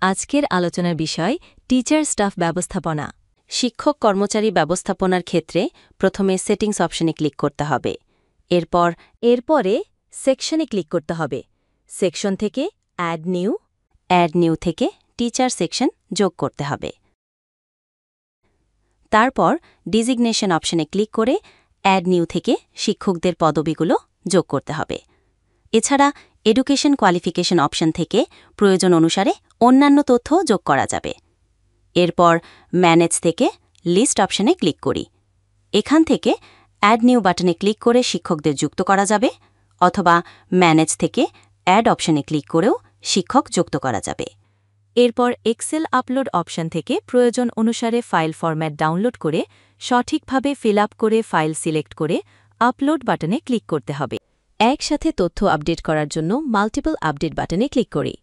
আজকের আলোচনার বিষয় টিচার স্টাফ ব্যবস্থাপনা। শিক্ষক কর্মচারী ব্যবস্থাপনার ক্ষেত্রে প্রথমে সেটিংস অপশনে ক্লিক করতে হবে। এরপরে সেকশনে ক্লিক করতে হবে। সেকশন থেকে অ্যাড নিউ থেকে টিচার সেকশন যোগ করতে হবে। তারপর ডিজিগনেশন অপশনে ক্লিক করে অ্যাড নিউ থেকে শিক্ষকদের পদবিগুলো যোগ করতে হবে। এছাড়া এডুকেশন কোয়ালিফিকেশন অপশন থেকে প্রয়োজন অনুসারে অন্যান্য তথ্য যোগ করা যাবে। এরপর ম্যানেজ থেকে লিস্ট অপশনে ক্লিক করি। এখান থেকে অ্যাড নিউ বাটনে ক্লিক করে শিক্ষকদের যুক্ত করা যাবে, অথবা ম্যানেজ থেকে অ্যাড অপশনে ক্লিক করেও শিক্ষক যুক্ত করা যাবে। এরপর এক্সেল আপলোড অপশন থেকে প্রয়োজন অনুসারে ফাইল ফরম্যাট ডাউনলোড করে সঠিকভাবে ফিল আপ করে ফাইল সিলেক্ট করে আপলোড বাটনে ক্লিক করতে হবে। একসাথে তথ্য আপডেট করার জন্য মাল্টিপল আপডেট বাটনে ক্লিক করি।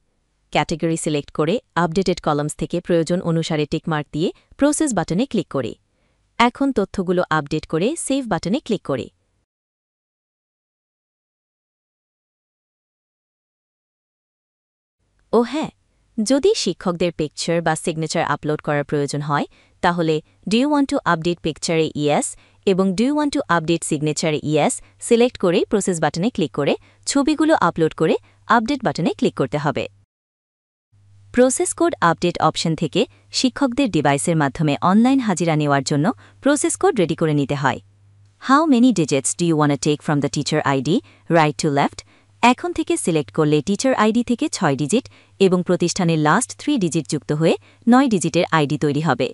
ক্যাটেগরি সিলেক্ট করে আপডেটেড কলামস থেকে প্রয়োজন অনুসারে টিকমার্ক দিয়ে প্রসেস বাটনে ক্লিক করি। এখন তথ্যগুলো আপডেট করে সেভ বাটনে ক্লিক করি। ও হ্যাঁ, যদি শিক্ষকদের পিকচার বা সিগনেচার আপলোড করার প্রয়োজন হয়, তাহলে do you want to update পিকচারে ইয়েস এবং do you want to update সিগনেচারে ইয়েস সিলেক্ট করে প্রসেস বাটনে ক্লিক করে ছবিগুলো আপলোড করে আপডেট বাটনে ক্লিক করতে হবে। প্রসেস কোড আপডেট অপশন থেকে শিক্ষকদের ডিভাইসের মাধ্যমে অনলাইন হাজিরা নেওয়ার জন্য প্রসেস কোড রেডি করে নিতে হয়। How many digits do you want take from the teacher ID right to left এখন থেকে সিলেক্ট করলে টিচার আইডি থেকে 6 ডিজিট এবং প্রতিষ্ঠানের লাস্ট 3 ডিজিট যুক্ত হয়ে 9 ডিজিটের আইডি তৈরি হবে।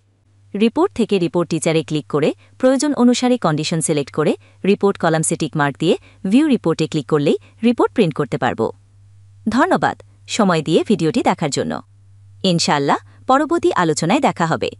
রিপোর্ট থেকে রিপোর্ট টিচারে ক্লিক করে প্রয়োজন অনুসারে কন্ডিশন সিলেক্ট করে রিপোর্ট কলামসে টিকমার্ক দিয়ে ভিউ রিপোর্টে ক্লিক করলেই রিপোর্ট প্রিন্ট করতে পারব। ধন্যবাদ সময় দিয়ে ভিডিওটি দেখার জন্য। ইনশাআল্লাহ পরবর্তী আলোচনায় দেখা হবে।